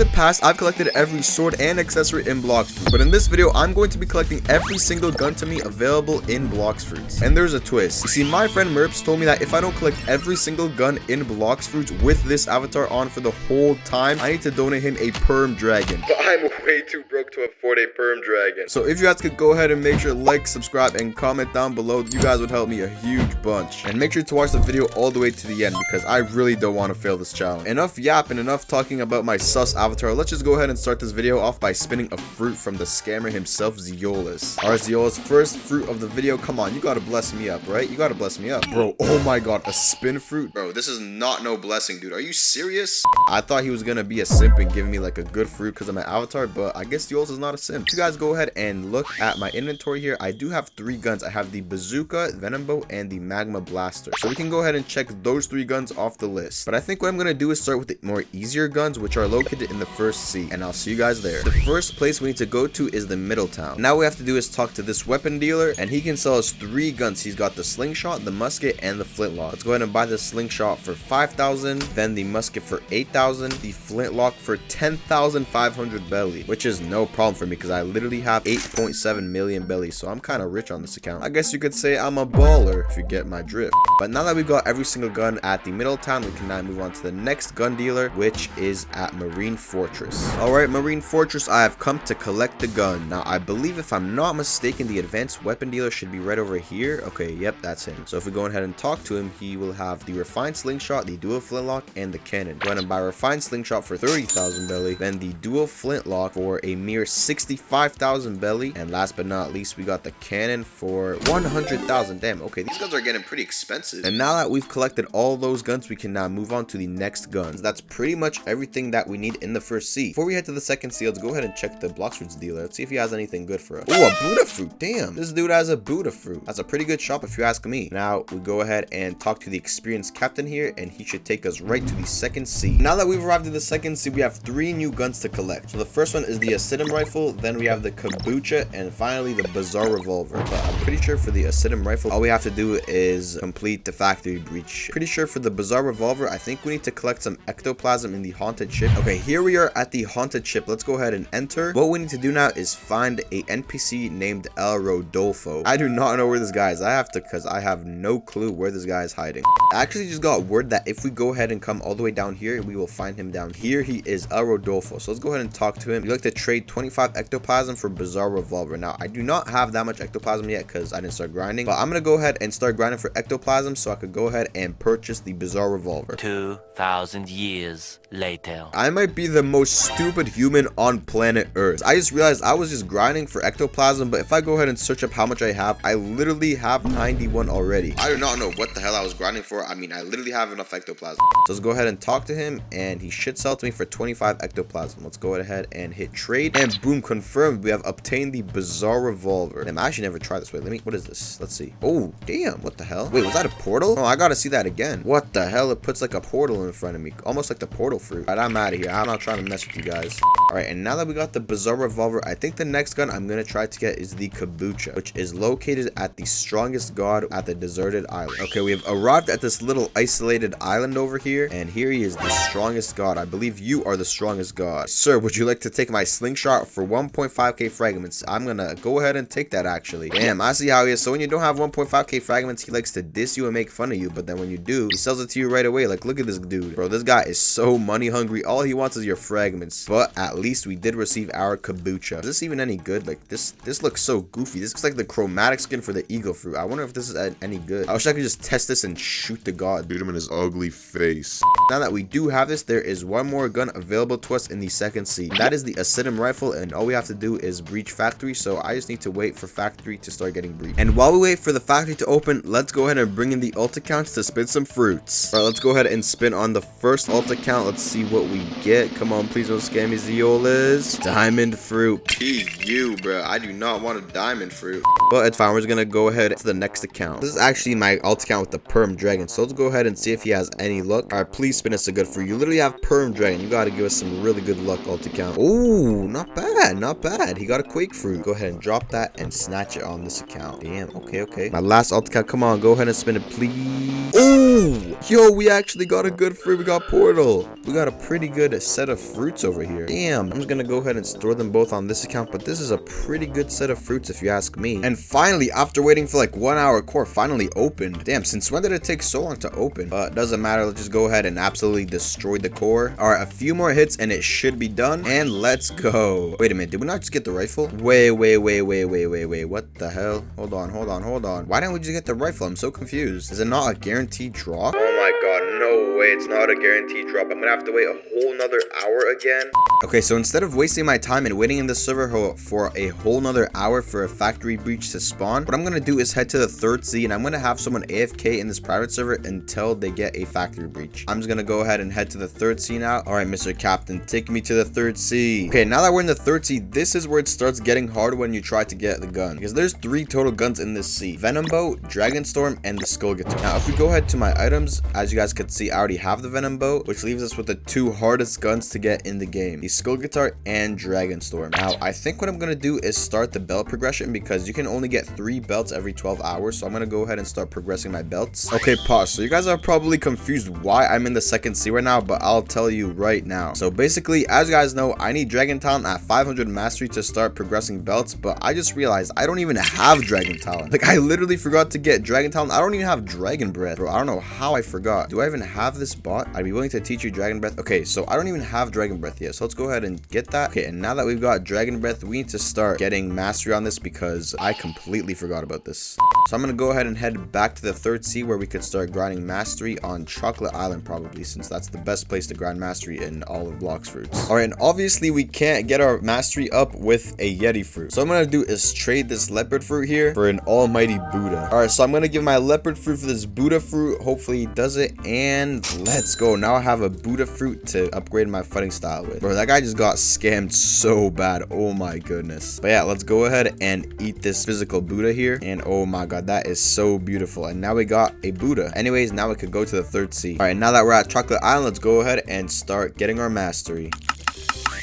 the past, I've collected every sword and accessory in Blox Fruit, but in this video, I'm going to be collecting every single gun to me available in Blox Fruits. And there's a twist. You see, my friend Merps told me that if I don't collect every single gun in Blox Fruits with this avatar on for the whole time, I need to donate him a perm dragon. But I'm way too broke to afford a perm dragon. So if you guys could go ahead and make sure to like, subscribe, and comment down below, you guys would help me a huge bunch. And make sure to watch the video all the way to the end because I really don't want to fail this challenge. Enough yapping, enough talking about my sus avatar. Let's just go ahead and start this video off by spinning a fruit from the scammer himself, Zeolus. Alright, Zeolus, first fruit of the video. Come on, you gotta bless me up, right? You gotta bless me up. Bro, oh my god, a spin fruit? Bro, this is not no blessing, dude. Are you serious? I thought he was gonna be a simp and give me like a good fruit because of my avatar, but I guess Zeolus is not a simp. You guys go ahead and look at my inventory here. I do have 3 guns. I have the bazooka, venom bow, and the magma blaster. So we can go ahead and check those 3 guns off the list. But I think what I'm gonna do is start with the more easier guns, which are located in the first sea, and I'll see you guys there. The first place we need to go to is the middle town. Now we have to do is talk to this weapon dealer, and he can sell us 3 guns. He's got the slingshot, the musket, and the flintlock. Let's go ahead and buy the slingshot for 5,000, then the musket for 8,000, the flintlock for 10,500 belly, which is no problem for me because I literally have 8.7 million belly, so I'm kind of rich on this account. I guess you could say I'm a baller if you get my drift. But now that we've got every single gun at the middle town, we can now move on to the next gun dealer, which is at Marine Fortress. Alright, Marine Fortress, I have come to collect the gun. Now, I believe if I'm not mistaken, the advanced weapon dealer should be right over here. Okay, yep, that's him. So if we go ahead and talk to him, he will have the refined slingshot, the dual flintlock, and the cannon. Go ahead and buy a refined slingshot for 30,000 belly, then the dual flintlock for a mere 65,000 belly, and last but not least, we got the cannon for 100,000. Damn, okay, these guns are getting pretty expensive. And now that we've collected all those guns, we can now move on to the next guns. That's pretty much everything that we need in the first sea. Before we head to the second sea, let's go ahead and check the Blox Fruits dealer. Let's see if he has anything good for us. Oh, a Buddha fruit. Damn, this dude has a Buddha fruit. That's a pretty good shop if you ask me. Now we go ahead and talk to the experienced captain here, and he should take us right to the second sea. Now that we've arrived at the second sea, we have 3 new guns to collect. So the first one is the Acidum rifle, then we have the Kabucha, and finally the Bizarre revolver. But I'm pretty sure for the Acidum rifle, all we have to do is complete the factory breach. Pretty sure for the Bizarre revolver, I think we need to collect some ectoplasm in the haunted ship. Okay, here we are at the haunted ship. Let's go ahead and enter. What we need to do now is find a NPC named El Rodolfo. I do not know where this guy is. I have to, because I have no clue where this guy is hiding. I actually just got word that if we go ahead and come all the way down here, we will find him down here. He is El Rodolfo. So let's go ahead and talk to him. We'd like to trade 25 ectoplasm for Bizarre revolver. Now, I do not have that much ectoplasm yet because I didn't start grinding, but I'm going to go ahead and start grinding for ectoplasm so I could go ahead and purchase the Bizarre revolver. 2,000 years later. I might be the most stupid human on planet Earth. I just realized I was just grinding for ectoplasm, but if I go ahead and search up how much I have, I literally have 91 already. I do not know what the hell I was grinding for. I mean, I literally have enough ectoplasm. So let's go ahead and talk to him, and he should sell to me for 25 ectoplasm. Let's go ahead and hit trade, and boom, confirmed. We have obtained the Bizarre revolver. Damn, I actually never tried this. Wait, what is this? Let's see. Oh, damn, what the hell? Wait, was that a portal? Oh, I gotta see that again. What the hell? It puts like a portal in front of me, almost like the portal fruit. All right, I'm out of here. I'm not trying to mess with you guys. All right, and now that we got the Bizarre revolver, I think the next gun I'm gonna try to get is the Kabucha, which is located at the strongest god at the deserted island. Okay, we have arrived at this little isolated island over here, and here he is, the strongest god. I believe you are the strongest god. Sir, would you like to take my slingshot for 1.5k fragments? I'm gonna go ahead and take that, actually. Damn, I see how he is. So when you don't have 1.5k fragments, he likes to diss you and make fun of you, but then when you do, he sells it to you right away. Like, look at this dude. Bro, this guy is so money hungry. All he wants is your fragments. But at least we did receive our Kabucha. Is this even any good? Like, this looks so goofy. This looks like the chromatic skin for the eagle fruit. I wonder if this is any good. I wish I could just test this and shoot the god. Shoot him in his ugly face. Now that we do have this, there is one more gun available to us in the second sea. That is the Acidum rifle, and all we have to do is breach factory. So I just need to wait for factory to start getting breached. And while we wait for the factory to open, let's go ahead and bring in the ult accounts to spin some fruits. All right, let's go ahead and spin on the first ult account. Let's see what we get. Come on, please don't scam me, Zeo. goal is diamond fruit. PU, bro. I do not want a diamond fruit. But it's fine. We're just gonna go ahead to the next account. This is actually my alt account with the perm dragon. So let's go ahead and see if he has any luck. All right, please spin us a good fruit. You literally have perm dragon. You gotta give us some really good luck, alt account. Oh, not bad, not bad. He got a quake fruit. Go ahead and drop that and snatch it on this account. Damn. Okay. My last alt account. Come on, go ahead and spin it, please. Oh, yo, we actually got a good fruit. We got portal. We got a pretty good set of fruits over here. Damn. I'm just gonna go ahead and store them both on this account, but this is a pretty good set of fruits if you ask me. And finally, after waiting for like 1 hour, core finally opened. Damn, since when did it take so long to open? But doesn't matter. Let's just go ahead and absolutely destroy the core. All right, a few more hits and it should be done. And let's go. Wait a minute, did we not just get the rifle? Wait. What the hell? Hold on. Why didn't we just get the rifle? I'm so confused. Is it not a guaranteed drop? Oh my god, no way. It's not a guaranteed drop. I'm gonna have to wait a whole nother hour again. Okay, so instead of wasting my time and waiting in the server for a whole nother hour for a factory breach to spawn, what I'm gonna do is head to the 3rd sea and I'm gonna have someone AFK in this private server until they get a factory breach. I'm just gonna go ahead and head to the 3rd sea now. All right, Mr. Captain, take me to the 3rd sea. Okay, now that we're in the 3rd sea, this is where it starts getting hard when you try to get the gun, because there's 3 total guns in this sea: Venom Bow, Dragon Storm, and the Skull Guitar. Now, if we go ahead to my items, as you guys could see, I already have the Venom Bow, which leaves us with the 2 hardest guns to get in the game: the Skull Guitar and Dragon Storm. Now, I think what I'm gonna do is start the belt progression, because you can only get 3 belts every 12 hours. So I'm gonna go ahead and start progressing my belts. Okay, pause. So you guys are probably confused why I'm in the 2nd sea right now, but I'll tell you right now. So basically, as you guys know, I need Dragon Talon at 500 mastery to start progressing belts, but I just realized I don't even have Dragon Talon. Like, I literally forgot to get Dragon Talon. I don't even have Dragon Breath, bro. I don't know how I forgot. Do I even have this bot? I'd be willing to teach you Dragon Breath. Okay, so I don't even have Dragon Breath yet, so let's go ahead and get that. Okay, and now that we've got Dragon Breath, we need to start getting mastery on this, because I completely forgot about this. So I'm gonna go ahead and head back to the 3rd sea, where we could start grinding mastery on Chocolate Island, probably, since that's the best place to grind mastery in all of Blox fruits. All right, and obviously we can't get our mastery up with a Yeti fruit, so what I'm gonna do is trade this leopard fruit here for an almighty Buddha. All right, so I'm gonna give my leopard fruit for this Buddha fruit. Hopefully he does it, and let's go. Now I have a Buddha fruit to upgrade my fighting style with. Bro, that guy just got scammed so bad. Oh my goodness. But yeah, let's go ahead and eat this physical Buddha here, and oh my god, that is so beautiful. And now we got a Buddha. Anyways, now we could go to the 3rd sea. All right, now that we're at Chocolate Island, let's go ahead and start getting our mastery.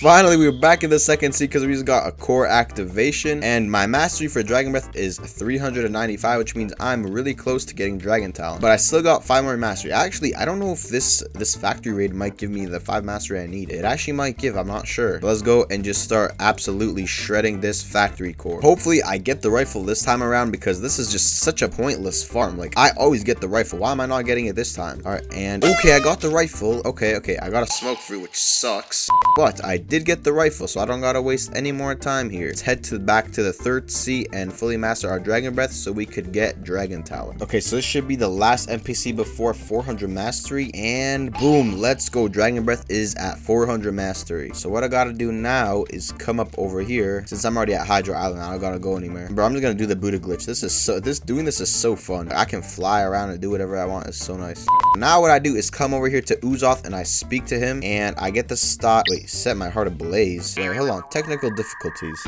Finally, we're back in the 2nd sea, because we just got a core activation, and my mastery for Dragon Breath is 395, which means I'm really close to getting Dragon Talon. But I still got 5 more mastery. Actually, I don't know if this factory raid might give me the 5 mastery I need. It actually might give, I'm not sure. But let's go and just start absolutely shredding this factory core. Hopefully, I get the rifle this time around, because this is just such a pointless farm. Like, I always get the rifle. Why am I not getting it this time? All right, and okay, I got the rifle. Okay, I got a smoke fruit, which sucks. But I did get the rifle, so I don't gotta waste any more time here. Let's head back to the 3rd sea and fully master our Dragon Breath so we could get Dragon Talon. Okay, so this should be the last NPC before 400 mastery, and boom, let's go. Dragon Breath is at 400 mastery. So what I gotta do now is come up over here. Since I'm already at Hydro Island, I don't gotta go anywhere. Bro, I'm just gonna do the Buddha glitch. Doing this is so fun. I can fly around and do whatever I want. It's so nice. Now what I do is come over here to Uzoth and I speak to him, and I get to set my heart ablaze. Wait, hold on. Technical difficulties.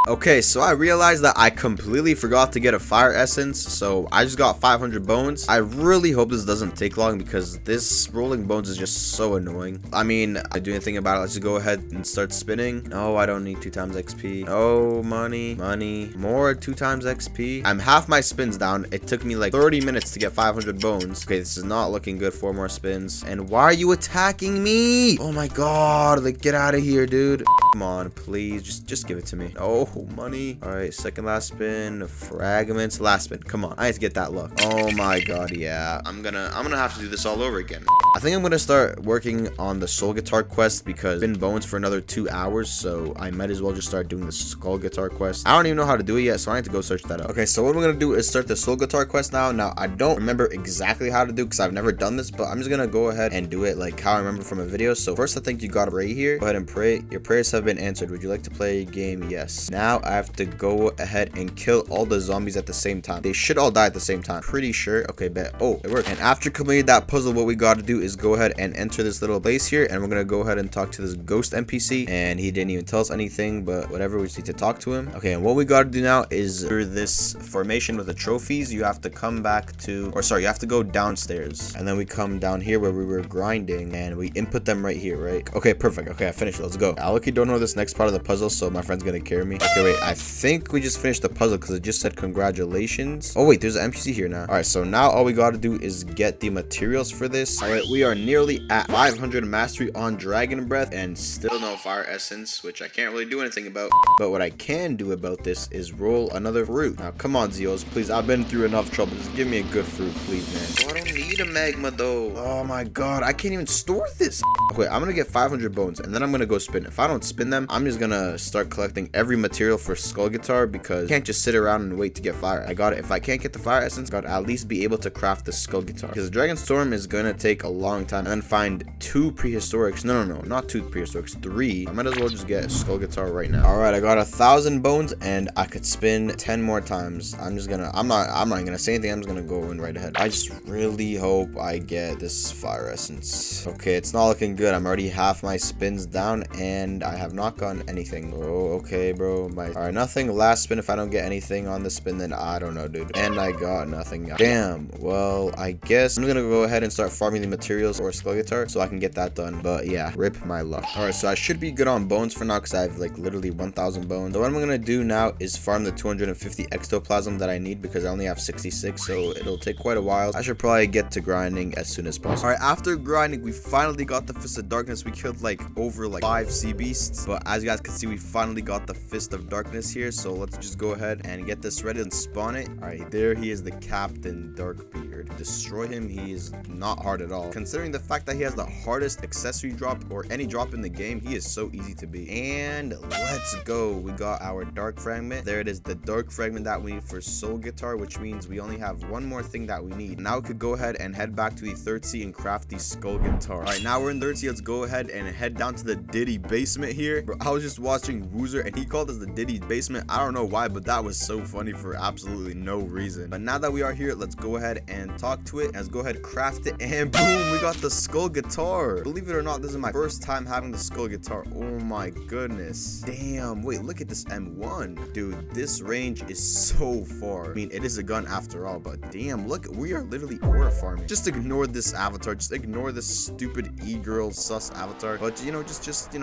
Okay, so I realized that I completely forgot to get a fire essence, so I just got 500 bones. I really hope this doesn't take long, because this rolling bones is just so annoying. I mean, I do anything about it. Let's just go ahead and start spinning. No, I don't need 2 times XP. Oh, money, more 2 times XP. I'm half my spins down. It took me like 30 minutes to get 500 bones. Okay, this is not looking good. 4 more spins. And why are you attacking me? Oh my god, like, get out of here, dude. Come on, please, just give it to me. Oh, money. All right, second last spin, fragments, last spin. Come on, I need to get that luck. Oh my god, yeah. I'm gonna have to do this all over again. I think I'm gonna start working on the soul guitar quest, because I've been bones for another 2 hours, so I might as well just start doing the skull guitar quest. I don't even know how to do it yet, so I need to go search that up. Okay, so what we're gonna do is start the soul guitar quest now. Now, I don't remember exactly how to do, because I've never done this, but I'm just gonna go ahead and do it like how I remember from a video. So first, I think you gotta pray here. Go ahead and pray. Your prayers have been answered. Would you like to play a game? Yes. now I have to go ahead and kill all the zombies at the same time. They should all die at the same time. Pretty sure. Okay, bet. Oh, it worked. And after completing that puzzle, what we got to do is go ahead and enter this little place here, and we're gonna go ahead and talk to this ghost NPC. And he didn't even tell us anything, but whatever, we just need to talk to him. Okay, and what we got to do now is through this formation with the trophies, you have to come back to, or sorry, you have to go downstairs, and then we come down here where we were grinding, and we input them right here, right? Okay, perfect. Okay, I finished. Let's go. I lucky don't know this next part of the puzzle, so my friend's gonna carry me. Okay, wait, I think we just finished the puzzle because it just said congratulations. Oh wait, there's an NPC here now. All right, so now all we got to do is get the materials for this. All right, we are nearly at 500 mastery on dragon breath and still no fire essence, which I can't really do anything about. But what I can do about this is roll another fruit. Now come on, Zeos, please, I've been through enough trouble. Just give me a good fruit, please, man. Oh, I don't need a magma though. Oh my god, I can't even store this. Okay, I'm gonna get 500 bones and then I'm gonna go spin. If I don't spin them, I'm just gonna start collecting every material for skull guitar, because I can't just sit around and wait to get fire. I got it. If I can't get the fire essence, I gotta at least be able to craft the skull guitar, because the dragon storm is gonna take a long time, and then find 2 prehistorics. No, not 2 prehistorics, 3. I might as well just get a skull guitar right now. All right, I got 1,000 bones and I could spin 10 more times. I'm not gonna say anything. I'm just gonna go in right ahead. I just really hope I get this fire essence. Okay, it's not looking good. I'm already half my spins down and I have not gotten anything. Oh, okay, bro. All right, nothing. Last spin. If I don't get anything on the spin, then I don't know, dude. And I got nothing. Damn. Well, I guess I'm gonna go ahead and start farming the materials or skull guitar so I can get that done. But yeah, rip my luck. All right, so I should be good on bones for now because I have like literally 1,000 bones. So what I'm gonna do now is farm the 250 ectoplasm that I need, because I only have 66, so it'll take quite a while. I should probably get to grinding as soon as possible. All right, after grinding, we finally got the Fist of Darkness. We killed like over like 5 sea beasts, but as you guys can see, we finally got the Fist of Darkness here. So let's just go ahead and get this ready and spawn it. All right, there he is, the Captain Darkbeard. Destroy him. He is not hard at all, considering the fact that he has the hardest accessory drop or any drop in the game. He is so easy to beat. And let's go. We got our dark fragment. There it is, the dark fragment that we need for soul guitar, which means we only have one more thing that we need. Now we could go ahead and head back to the third sea and craft the skull guitar. All right, now we're in third sea. Let's go ahead and head down to the Diddy basement here. Bro, I was just watching Woozer and he called us the Diddy basement. I don't know why, but that was so funny for absolutely no reason. But now that we are here, let's go ahead and talk to it. Let's go ahead, craft it, and boom, we got the skull guitar. Believe it or not, this is my first time having the skull guitar. Oh my goodness. Damn, wait, look at this M1. Dude, this range is so far. I mean, it is a gun after all, but damn, look, we are literally ore farming. Just ignore this avatar. Just ignore this stupid e-girl sus avatar. But you know, just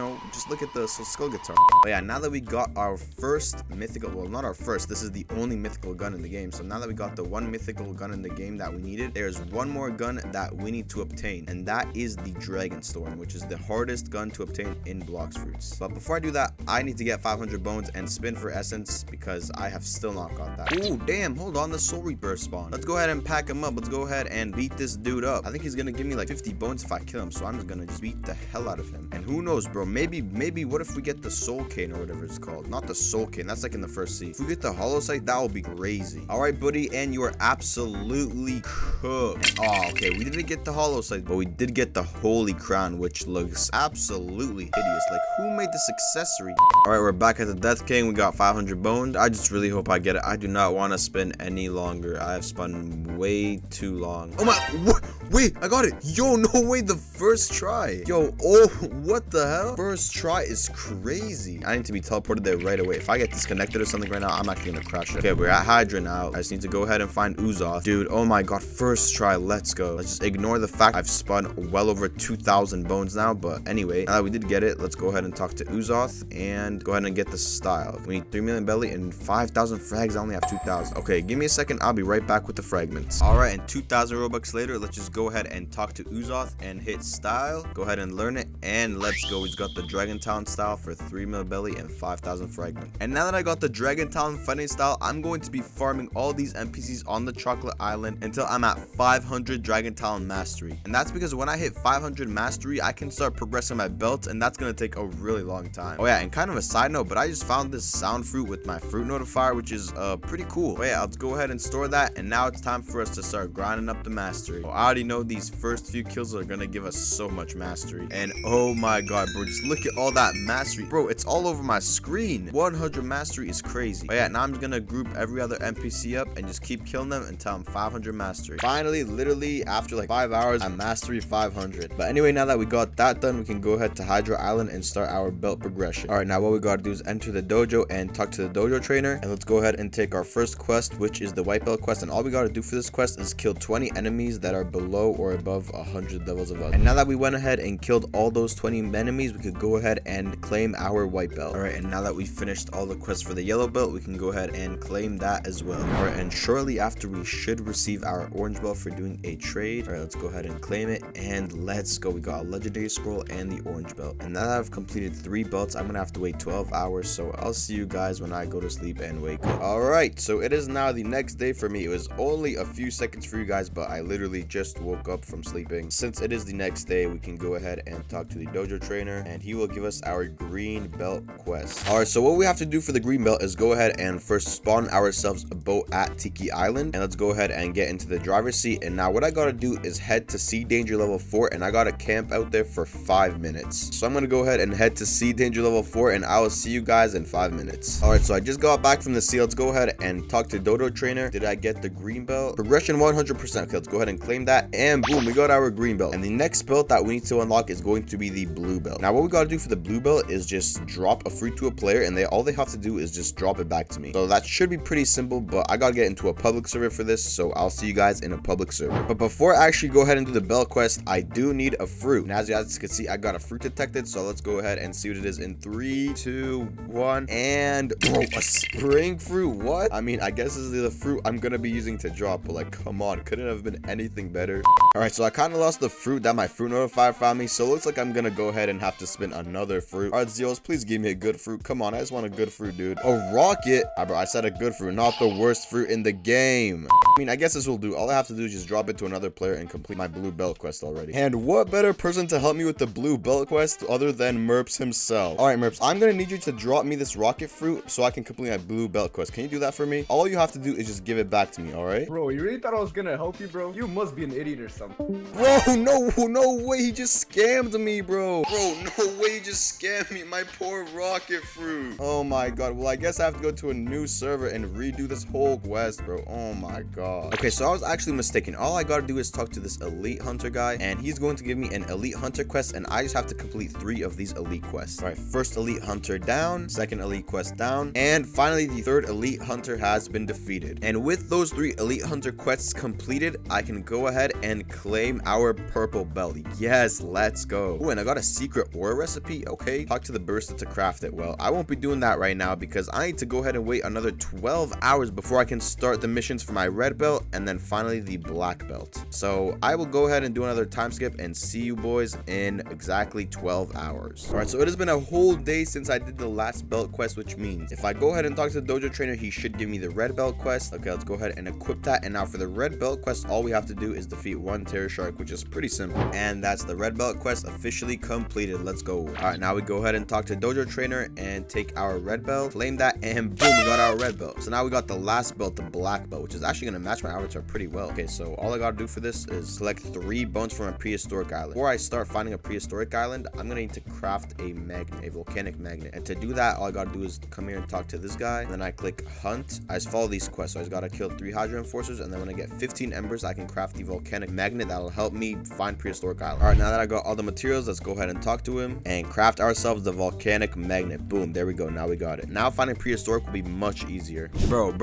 look at the skull guitar. But yeah, now that we got our first mythical, well, not our first, this is the only mythical gun in the game. So now that we got the one mythical gun in the game that we needed, there's one more gun that we need to obtain, and that is the Dragon Storm, which is the hardest gun to obtain in Blox Fruits. But before I do that, I need to get 500 bones and spin for essence, because I have still not got that. Oh damn, hold on, the Soul Reaper spawn. Let's go ahead and pack him up. Let's go ahead and beat this dude up. I think he's gonna give me like 50 bones if I kill him, so I'm just gonna just beat the hell out of him. And who knows, bro, maybe what if we get the Soul Cane or whatever it's called? Not the Soul Cane, that's like in the first sea. If we get the Hollow Sight, that will be crazy. All right, buddy, and you are absolutely cooked. Oh, okay, we didn't get the Hollow Sight, but we did get the Holy Crown, which looks absolutely hideous. Like, who made this accessory? All right, we're back at the Death King. We got 500 bones. I just really hope I get it. I do not want to spin any longer. I have spun way too long. Oh my, what? Wait, I got it. Yo, no way, the first try. Yo, oh, what the hell? First try is crazy. I need to be teleported there right away. If I get disconnected or something right now, I'm actually gonna crash it. Okay, we're at Hydra now. I just need to go ahead and find Uzoth. Dude, oh my god, first try. Let's go. Let's just ignore the fact I've spun well over 2,000 bones now. But anyway, now that we did get it, let's go ahead and talk to Uzoth and go ahead and get the style. We need 3 million belly and 5,000 frags. I only have 2,000. Okay, give me a second. I'll be right back with the fragments. All right, and 2,000 Robux later, let's just go ahead and talk to Uzoth and hit style. Go ahead and learn it, and let's go. He's got the Dragon Talon style for 3 million belly and 5,000 fragments. And now that I got the Dragon Talon fighting style, I'm going to be farming all these NPCs on the Chocolate Island until still I'm at 500 Dragon Talon Mastery. And that's because when I hit 500 Mastery, I can start progressing my belt, and that's gonna take a really long time. Oh yeah, and kind of a side note, but I just found this sound fruit with my fruit notifier, which is pretty cool. Oh yeah, I'll go ahead and store that, and now it's time for us to start grinding up the mastery. Oh, I already know these first few kills are gonna give us so much mastery. And oh my god, bro, just look at all that mastery. Bro, it's all over my screen. 100 mastery is crazy. Oh yeah, now I'm just gonna group every other NPC up and just keep killing them until I'm 500 mastery. Finally, literally after like 5 hours, I'm mastery 500. But anyway, now that we got that done, we can go ahead to Hydra Island and start our belt progression. All right, now what we gotta do is enter the dojo and talk to the dojo trainer, and let's go ahead and take our first quest, which is the white belt quest. And all we gotta do for this quest is kill 20 enemies that are below or above 100 levels of us. And now that we went ahead and killed all those 20 enemies, we could go ahead and claim our white belt. All right, and now that we finished all the quests for the yellow belt, we can go ahead and claim that as well. All right, and shortly after, we should receive our orange belt for doing a trade. All right, let's go ahead and claim it, and let's go. We got a legendary scroll and the orange belt. And now that I've completed 3 belts, I'm gonna have to wait 12 hours, so I'll see you guys when I go to sleep and wake up. All right, so it is now the next day for me. It was only a few seconds for you guys, but I literally just woke up from sleeping. Since it is the next day, we can go ahead and talk to the dojo trainer, and he will give us our green belt quest. All right, so what we have to do for the green belt is go ahead and first spawn ourselves a boat at Tiki Island, and let's go ahead and get into the driver's seat. And now what I gotta do is head to Sea Danger level 4, and I gotta camp out there for 5 minutes. So I'm gonna go ahead and head to Sea Danger level 4, and I will see you guys in 5 minutes. All right, so I just got back from the sea. Let's go ahead and talk to dojo trainer. Did I get the green belt? Progression 100%. Okay, let's go ahead and claim that, and boom, we got our green belt. And the next belt that we need to unlock is going to be the blue belt. Now what we gotta do for the blue belt is just drop a fruit to a player, and all they have to do is just drop it back to me. So that should be pretty simple, but I gotta get into a public server for this, so I'll see you guys in a public server. But before I actually go ahead and do the belt quest, I do need a fruit. And as you guys can see, I got a fruit detected, so let's go ahead and see what it is in 3, 2, 1, and bro, a spring fruit. What? I mean, I guess this is the fruit I'm gonna be using to drop, but like, come on, couldn't have been anything better. All right, so I kind of lost the fruit that my fruit notifier found me, so it looks like I'm gonna go ahead and have to spin another fruit. All right, Zeos, please give me a good fruit. Come on, I just want a good fruit, dude. A rocket? Bro, I said a good fruit, not the worst fruit in the game. I mean, I guess this will do. All I have to do is just drop it to another player and complete my blue belt quest already. And what better person to help me with the blue belt quest other than Merps himself? All right, Merps, I'm gonna need you to drop me this rocket fruit so I can complete my blue belt quest. Can you do that for me? All you have to do is just give it back to me, all right? Bro, you really thought I was gonna help you, bro? You must be an idiot or something. Bro, no way, he just scammed me, bro. Bro, no way, he just scammed me, my poor rocket fruit. Oh my god, well, I guess I have to go to a new server and redo this whole quest, bro. Oh my god. Okay, so I was actually mistaken. All I gotta do is talk to this elite hunter guy, and he's going to give me an elite hunter quest, and I just have to complete 3 of these elite quests. All right, first elite hunter down, second elite quest down, and finally the third elite hunter has been defeated. And with those 3 elite hunter quests completed, I can go ahead and claim our purple belt. Yes, let's go. Oh, and I got a secret ore recipe. Okay, talk to the barista to craft it. Well, I won't be doing that right now because I need to go ahead and wait another 12 hours before I can start the missions for my red belt and then finally the black belt. So I will go ahead and do another time skip and see you boys in exactly 12 hours. All right, so it has been a whole day since I did the last belt quest, which means if I go ahead and talk to the dojo trainer, he should give me the red belt quest. Okay, let's go ahead and equip that. And now for the red belt quest, all we have to do is defeat 1 terror shark, which is pretty simple. And that's the red belt quest officially completed. Let's go. All right, now we go ahead and talk to dojo trainer and take our red belt, claim that, and boom, we got our red belt. So now we got the last belt, the black belt, which is actually gonna match my avatar pretty well. Okay, so all I gotta do for this is select 3 bones from a prehistoric island. Before I start finding a prehistoric island, I'm gonna need to craft a magnet, a volcanic magnet. And to do that, all I gotta do is come here and talk to this guy. And then I click hunt. I just follow these quests. So I just gotta kill 3 Hydra enforcers, and then when I get 15 embers, I can craft the volcanic magnet that'll help me find prehistoric island. All right, now that I got all the materials, let's go ahead and talk to him and craft ourselves the volcanic magnet. Boom, there we go. Now we got it. Now finding prehistoric will be much easier. Bro.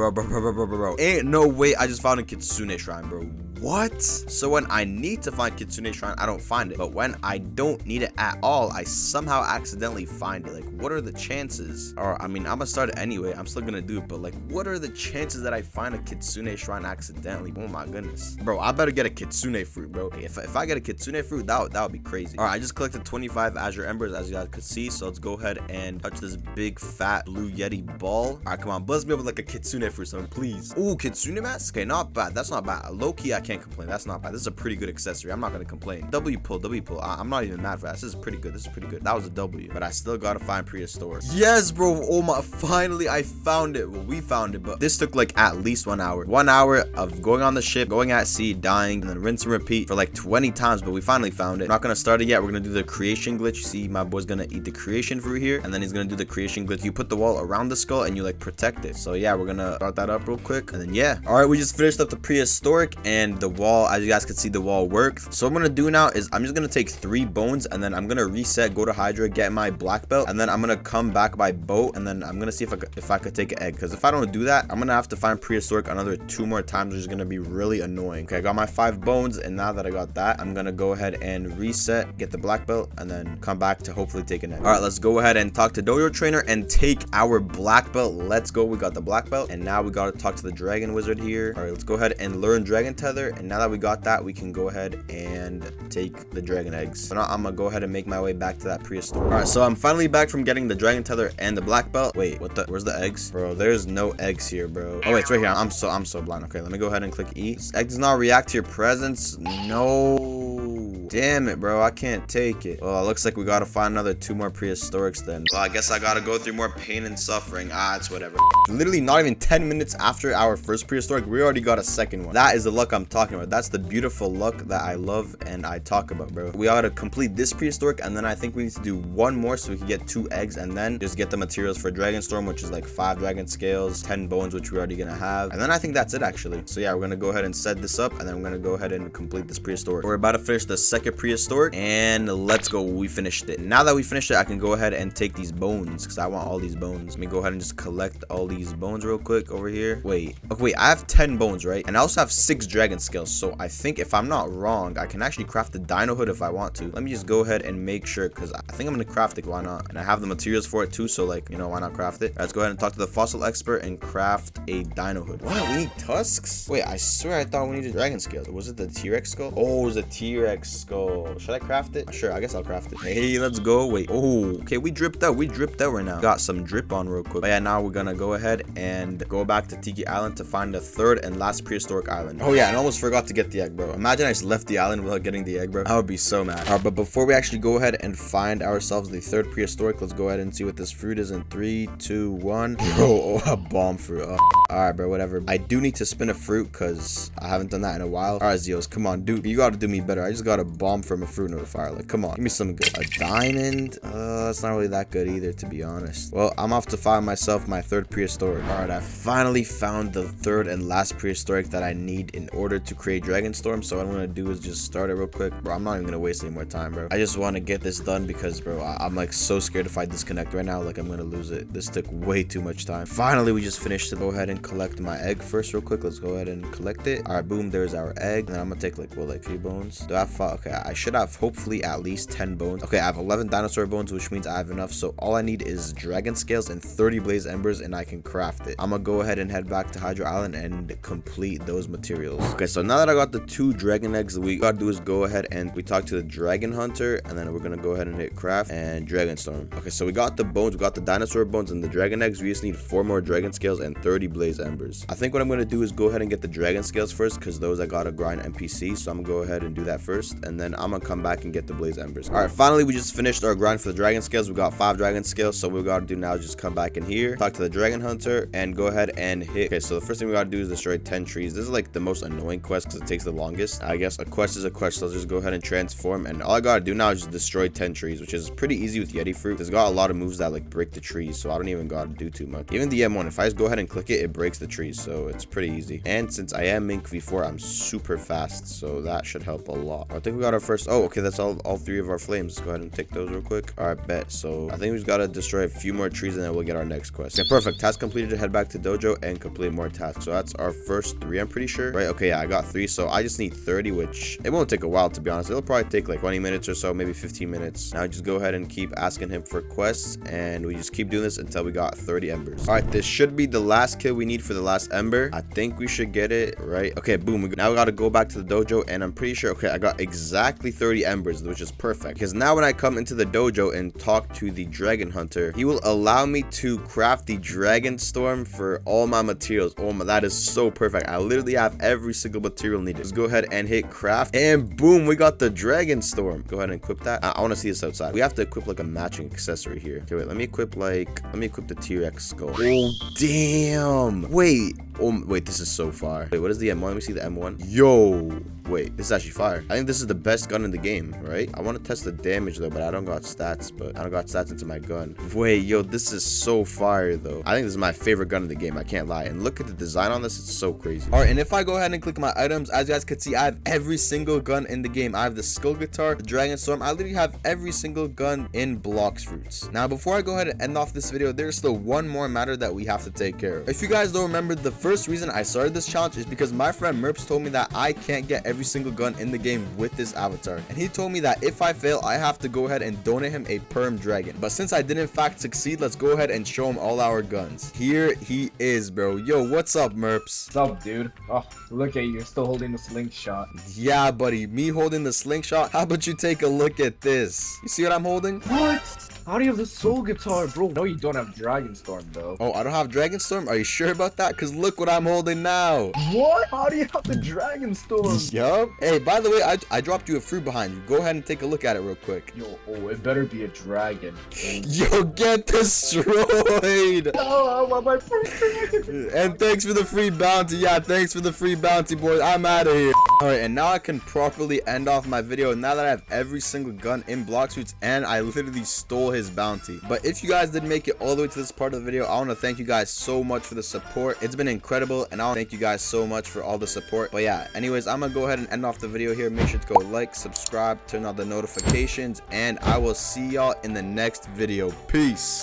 Ain't no way I just found a Kitsune shrine, bro. What? So when I need to find Kitsune shrine, I don't find it. But when I don't need it at all, I somehow accidentally find it. Like, what are the chances? Or, I mean, I'm gonna start it anyway. I'm still gonna do it. But, like, what are the chances that I find a Kitsune shrine accidentally? Oh, my goodness. Bro, I better get a Kitsune fruit, bro. If I get a Kitsune fruit, that would be crazy. All right, I just collected 25 Azure Embers, as you guys could see. So let's go ahead and touch this big, fat, blue Yeti ball. All right, come on. Buzz me up with, like, a Kitsune fruit, something, please. Ooh, Kitsune mask? Okay, not bad. That's not bad. Low-key, I can't complain. That's not bad. This is a pretty good accessory. I'm not gonna complain. W pull. I'm not even mad for that. This is pretty good. That was a W, but I still gotta find prehistoric. Yes, bro. Oh my, finally I found it. Well, we found it, but this took like at least 1 hour. 1 hour of going on the ship, going at sea, dying, and then rinse and repeat for like 20 times, but we finally found it. Not gonna start it yet. We're gonna do the creation glitch. You see, my boy's gonna eat the creation fruit here, and then he's gonna do the creation glitch. You put the wall around the skull and you like protect it. So yeah, we're gonna start that up real quick, and then yeah. All right, we just finished up the prehistoric, and the wall, as you guys can see, the wall worked. So what I'm gonna do now is I'm just gonna take 3 bones, and then I'm gonna reset, go to Hydra, get my black belt, and then I'm gonna come back by boat, and then I'm gonna see if I could take an egg, because if I don't do that, I'm gonna have to find prehistoric another 2 more times, which is gonna be really annoying. Okay, I got my 5 bones, and now that I got that, I'm gonna go ahead and reset, get the black belt, and then come back to hopefully take an egg. All right, let's go ahead and talk to Dojo Trainer and take our black belt. Let's go. We got the black belt, and now we gotta talk to the dragon wizard here. All right, let's go ahead and learn dragon tether, and now that we got that, we can go ahead and take the dragon eggs. So now I'm gonna go ahead and make my way back to that prehistoric. All right, so I'm finally back from getting the dragon tether and the black belt. Wait, where's the eggs, bro? There's no eggs here, bro. Oh wait, it's right here. I'm so blind. Okay, let me go ahead and click E. This egg does not react to your presence. No. Damn it, bro. I can't take it. Well, it looks like we gotta find another 2 more prehistorics then. Well, I guess I gotta go through more pain and suffering. It's whatever. Literally not even 10 minutes after our first prehistoric, we already got a second one. That is the luck I'm talking about. That's the beautiful luck that I love and I talk about, bro. We gotta complete this prehistoric, and then I think we need to do 1 more so we can get 2 eggs, and then just get the materials for dragon storm, which is like 5 dragon scales, 10 bones, which we're already gonna have, and then I think that's it actually. So yeah, we're gonna go ahead and set this up, and then we're gonna go ahead and complete this prehistoric. We're about to finish the second prehistoric, and let's go. We finished it. Now that we finished it, I can go ahead and take these bones, because I want all these bones. Let me go ahead and just collect all these bones real quick over here. Wait, okay, wait, I have 10 bones, right? And I also have 6 dragon scales, so I think if I'm not wrong, I can actually craft the dino hood if I want to. Let me just go ahead and make sure, because I think I'm gonna craft it. Why not? And I have the materials for it too, so like, you know, why not craft it? Let's go ahead and talk to the fossil expert and craft a dino hood. What? We need tusks? Wait, I swear I thought we needed dragon scales. Was it the T-Rex skull? Oh, it was a T-Rex skull. Should I craft it? Sure, I guess I'll craft it. Hey, let's go. Wait. Oh, okay, we dripped out right now. Got some drip on real quick. But yeah, now we're gonna go ahead and go back to Tiki Island to find the 3rd and last prehistoric island. Oh yeah, and I almost forgot to get the egg, bro. Imagine I just left the island without getting the egg, bro. I would be so mad. All right, but before we actually go ahead and find ourselves the 3rd prehistoric, let's go ahead and see what this fruit is in 3, 2, 1. Bro, a bomb fruit. Oh. All right, bro, whatever. I do need to spin a fruit because I haven't done that in a while. All right, Zeos, come on, dude. You gotta do me better. I just got a bomb from a fruit notifier. Like, come on, give me something good. A diamond? That's not really that good either, to be honest. Well, I'm off to find myself my 3rd prehistoric. All right, I finally found the 3rd and last prehistoric that I need in order to create dragon storm. So what I'm gonna do is just start it real quick, bro. I'm not even gonna waste any more time, bro. I just want to get this done because, bro, I'm like so scared if I disconnect right now, like I'm gonna lose it. This took way too much time. Finally, we just finished it. Go ahead and collect my egg first real quick. Let's go ahead and collect it. All right, boom, there's our egg. And then I'm gonna take like, what, like 3 bones? Do I have 5? Okay, I should have hopefully at least 10 bones. Okay, I have 11 dinosaur bones, which means I have enough. So all I need is dragon scales and 30 blaze embers, and I can craft it. I'm gonna go ahead and head back to Hydro Island and complete those materials. Okay, so now that I got the 2 dragon eggs, what we gotta do is go ahead and we talk to the dragon hunter, and then we're gonna go ahead and hit craft and dragon storm. Okay, so we got the bones, we got the dinosaur bones and the dragon eggs. We just need 4 more dragon scales and 30 blaze embers. I think what I'm gonna do is go ahead and get the dragon scales first, because those I gotta grind NPC. So I'm gonna go ahead and do that first, and then I'm gonna come back and get the blaze embers. All right, finally we just finished our grind for the dragon scales. We got 5 dragon scales, so what we gotta do now is just come back in here, talk to the dragon hunter, and go ahead and hit. Okay, so the first thing we gotta do is destroy 10 trees. This is like the most annoying quest because it takes the longest. I guess a quest is a quest, so let's just go ahead and transform, and all I gotta do now is just destroy 10 trees, which is pretty easy with Yeti fruit. It's got a lot of moves that like break the trees, so I don't even gotta do too much. Even the M1, if I just go ahead and click it, it breaks the trees, so it's pretty easy. And since I am Mink V4, I'm super fast, so that should help a lot. I think we got our first. Oh, okay, that's all 3 of our flames. Let's go ahead and take those real quick. All right, bet. So I think we just gotta destroy a few more trees, and then we'll get our next quest. Okay, perfect. Task completed. To head back to dojo and complete more tasks. So that's our first 3, I'm pretty sure, right? Okay, yeah, I got 3, so I just need 30, which it won't take a while, to be honest. It'll probably take like 20 minutes or so, maybe 15 minutes. Now just go ahead and keep asking him for quests, and we just keep doing this until we got 30 embers. All right, this should be the last kill we need for the last ember. I think we should get it, right? Okay, boom. Now we gotta go back to the dojo, and I'm pretty sure, okay, I got exactly exactly 30 embers, which is perfect. Because now when I come into the dojo and talk to the dragon hunter, he will allow me to craft the dragon storm for all my materials. Oh my, that is so perfect. I literally have every single material needed. Let's go ahead and hit craft, and boom, we got the dragon storm. Go ahead and equip that. I want to see this outside. We have to equip like a matching accessory here. Okay, wait, let me equip the T-Rex skull. Oh damn, wait. Oh wait, this is so fire. Wait, what is the M1? Let me see the M1. Yo, wait, this is actually fire. I think this is the best gun in the game, right? I want to test the damage though, but I don't got stats. Into my gun. Wait, yo, this is so fire though. I think this is my favorite gun in the game. I can't lie. And look at the design on this. It's so crazy. All right, and if I go ahead and click my items, as you guys can see, I have every single gun in the game. I have the skull guitar, the dragon storm. I literally have every single gun in Blox Fruits. Now, before I go ahead and end off this video, there's still one more matter that we have to take care of. If you guys don't remember, the first reason I started this challenge is because my friend Merps told me that I can't get every single gun in the game with this avatar. And he told me that if I fail, I have to go ahead and donate him a perm dragon. But since I did in fact succeed, let's go ahead and show him all our guns. Here he is, bro. Yo, what's up, Merps? What's up, dude? Oh, look at you. You're still holding the slingshot. Yeah, buddy. Me holding the slingshot? How about you take a look at this? You see what I'm holding? What? How do you have the soul guitar, bro? No, you don't have Dragon Storm, though. Oh, I don't have Dragon Storm? Are you sure about that? Because look what I'm holding now. What? How do you have the Dragon Storm? Yup. Hey, by the way, I dropped you a fruit behind you. Go ahead and take a look at it real quick. Yo, oh, it better be a dragon. Yo, get destroyed. Oh, I want my fruit. And thanks for the free bounty. Yeah, thanks for the free bounty, boys. I'm out of here. Alright, and now I can properly end off my video now that I have every single gun in Blox Fruits and I literally stole his bounty. But if you guys did make it all the way to this part of the video, I want to thank you guys so much for the support. It's been incredible, and I want to thank you guys so much for all the support. But yeah, anyways, I'm gonna go ahead and end off the video here. Make sure to go like, subscribe, turn on the notifications, and I will see y'all in the next video. Peace.